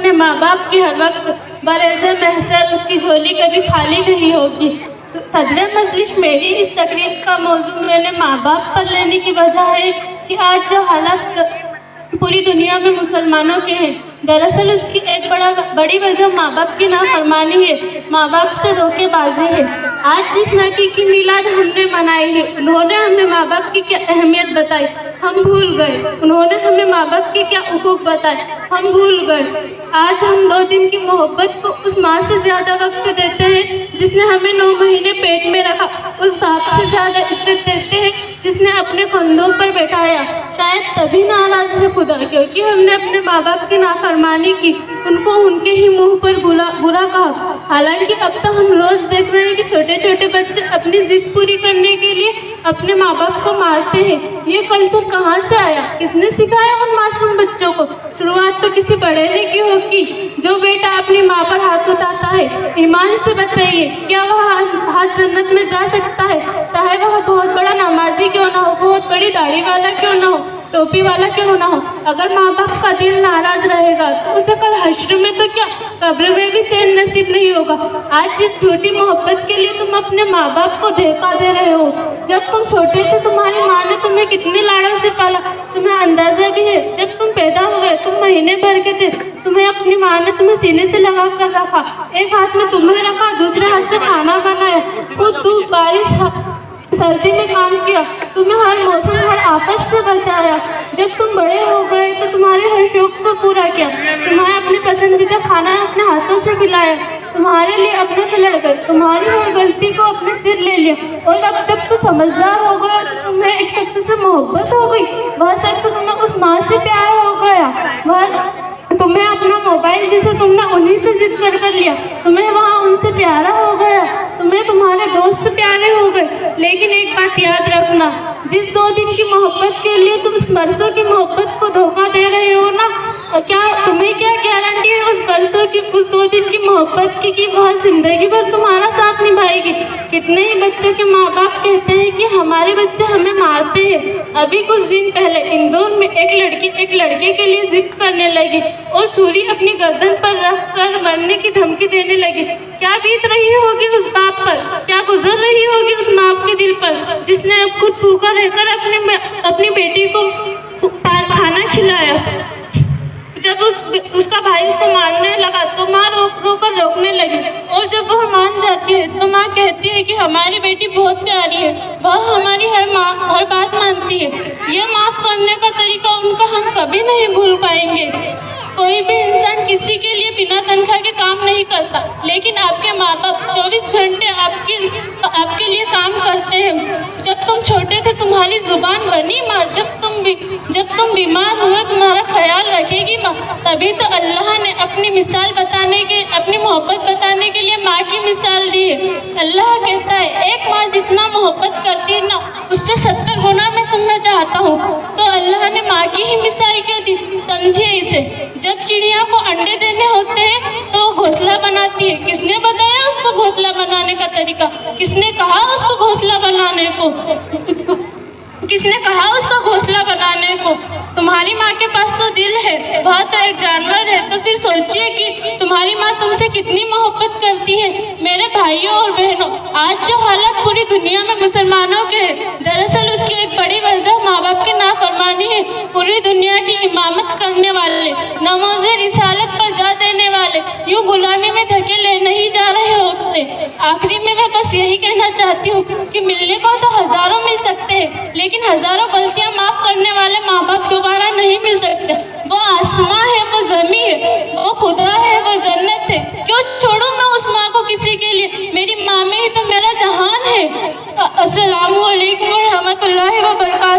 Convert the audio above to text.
अपने माँ बाप की हर वक्त बरज़ महशर उसकी झोली कभी खाली नहीं होगी। सदर मजलिस मेरी इस तकरीर का मौजू मैंने माँ बाप पर लेने की वजह है कि आज जो हालात पूरी दुनिया में मुसलमानों के हैं, दरअसल उसकी एक बड़ी वजह माँ बाप की नाफरमानी है, माँ बाप से धोखेबाजी है। आज जिस नबी की मिलाद हमने मनाई है, उन्होंने हमें माँ बाप की क्या अहमियत बताई, हम भूल गए। उन्होंने हमें माँ बाप की क्या हुकूक बताए, हम भूल गए। आज हम 2 दिन की मोहब्बत को उस माँ से ज़्यादा वक्त देते हैं जिसने हमें 9 महीने पेट में रखा, उस बाप से ज़्यादा इज्जत देते हैं जिसने अपने कंधों पर बैठाया। शायद तभी नाराज़ है खुदा, क्योंकि हमने अपने माँ बाप की नाफरमानी की, उनको उनके ही मुंह पर बुरा कहा। हालांकि अब तो हम रोज़ देख रहे हैं कि छोटे छोटे बच्चे अपनी जिद पूरी करने के लिए अपने माँ बाप को मारते हैं। ये कल्चर कहाँ से आया, किसने सिखाया उन मासूम बच्चों को? शुरुआत तो किसी बड़े ने की होगी। जो बेटा अपनी माँ पर हाथ उठाता है, ईमान से बताइए क्या वह हाथ जन्नत में जा सकता है? चाहे वह बहुत बड़ा नमाजी क्यों ना हो, बहुत बड़ी दाढ़ी वाला क्यों ना हो, टोपी वाला क्यों ना हो। अगर माँ बाप का दिल नाराज रहेगा तो उसे कल हश्र में तो क्या, कब्र में भी चैन नसीब नहीं होगा। आज जिस झूठी मोहब्बत के लिए तुम अपने माँ बाप को धोखा दे रहे हो, जब तुम छोटे थे तुम्हारी माँ ने तुम्हें कितने लाड़ों से पाला, तुम्हें अंदाजा भी है। जब तुम पैदा हुए तुम महीने भर के थे, तुम्हें अपनी माँ ने तुम्हें सीने से लगा कर रखा, एक हाथ में तुम्हें रखा, दूसरे हाथ से खाना बनाया, खुद धूप बारिश सर्दी में काम किया, तुम्हें हर मौसम हर आफत से बचाया। जब तुम बड़े हो गए तो तुम्हारे हर शौक को पूरा किया, तुम्हारे अपने पसंदीदा खाना अपने हाथों से खिलाया, तुम्हारे लिए अपनों से लड़ गए, तुम्हारी हर गलती को अपने सिर ले लिया। और अब जब तू समझदार हो गया तो तुम्हें एक शख्स से मोहब्बत हो गई, वह शख्स तुम्हें उस माँ से प्यार हो गया, वह तुम्हें अपना मोबाइल जिसे तुमने उन्हीं से जिद कर लिया, तुम्हें वहाँ उनसे प्यारा हो गया, तुम्हें तुम्हारे दोस्त प्यारे हो गए। लेकिन एक बात याद रखना, जिस 2 दिन की मोहब्बत के लिए तुम उस बरसों की मोहब्बत को धोखा दे रहे हो ना, क्या तुम्हें क्या गारंटी है उस बरसों की, उस 2 दिन की मोहब्बत की कि वह जिंदगी भर तुम्हारा साथ निभाएगी? कितने ही बच्चों के माँ बाप कहते हैं कि हमारे बच्चे हमें मारते हैं। अभी कुछ दिन पहले इंदौर में एक लड़की एक लड़के के लिए जिद करने लगी और छुरी अपनी गर्दन पर रख कर मरने की धमकी देने लगी। क्या बीत रही होगी उस बाप पर, क्या गुजर रही होगी उस माँ के दिल पर, जिसने खुद भूखा रहकर अपनी बेटी को खाना खिलाया। जब उसका भाई उसको मारने लगा तो माँ रोकर रोकने लगी, और जब वह मान जाती है तो माँ कहती है कि हमारी बेटी बहुत प्यारी है, वह हमारी हर बात मानती है। ये माफ़ करने का तरीका उनका हम कभी नहीं भूल पाएंगे। कोई भी इंसान किसी के लिए बिना तनख्वाह के काम नहीं करता, लेकिन आपके माँ बाप 24 घंटे आपके लिए काम करते हैं। जब तुम छोटे थे तुम्हारी जुबान बनी माँ, जब तुम बीमार हुए तुम्हारा ख्याल रखेगी माँ। तभी तो अल्लाह ने अपनी मोहब्बत बताने के लिए माँ की मिसाल दी है। अल्लाह कहता है एक माँ जितना मोहब्बत करती है ना, उससे 70 गुना मैं तुम्हें चाहता हूँ। तो अल्लाह ने माँ की ही मिसाल क्यों दी, समझिए इसे। जब चिड़िया को अंडे देने होते हैं तो घोंसला बनाती है। किसने बताया उसको घोंसला बनाने का तरीका? किसने कहा उसको घोंसला बनाने को? किसने कहा उसको घोंसला बनाने को? तुम्हारी माँ के पास तो दिल है, वह तो एक जानवर है। तो फिर सोचिए कि तुम्हारी माँ तुमसे कितनी मोहब्बत करती है। मेरे भाइयों और बहनों, आज जो हालत पूरी दुनिया में मुसलमानों के है, दरअसल उसकी एक बड़ी वजह माँ बाप की नाफरमानी है। पूरी दुनिया की इमामत करने वाले, नमोज़े रिसालत पर जा देने वाले यूँ गुलामी में धकेले नहीं जा रहे होते। आखिरी में मैं बस यही कहना चाहती हूँ कि मिलने को तो हज़ारों मिल सकते हैं, लेकिन हज़ारों गलतियाँ माफ़ करने वाले माँ बाप दोबारा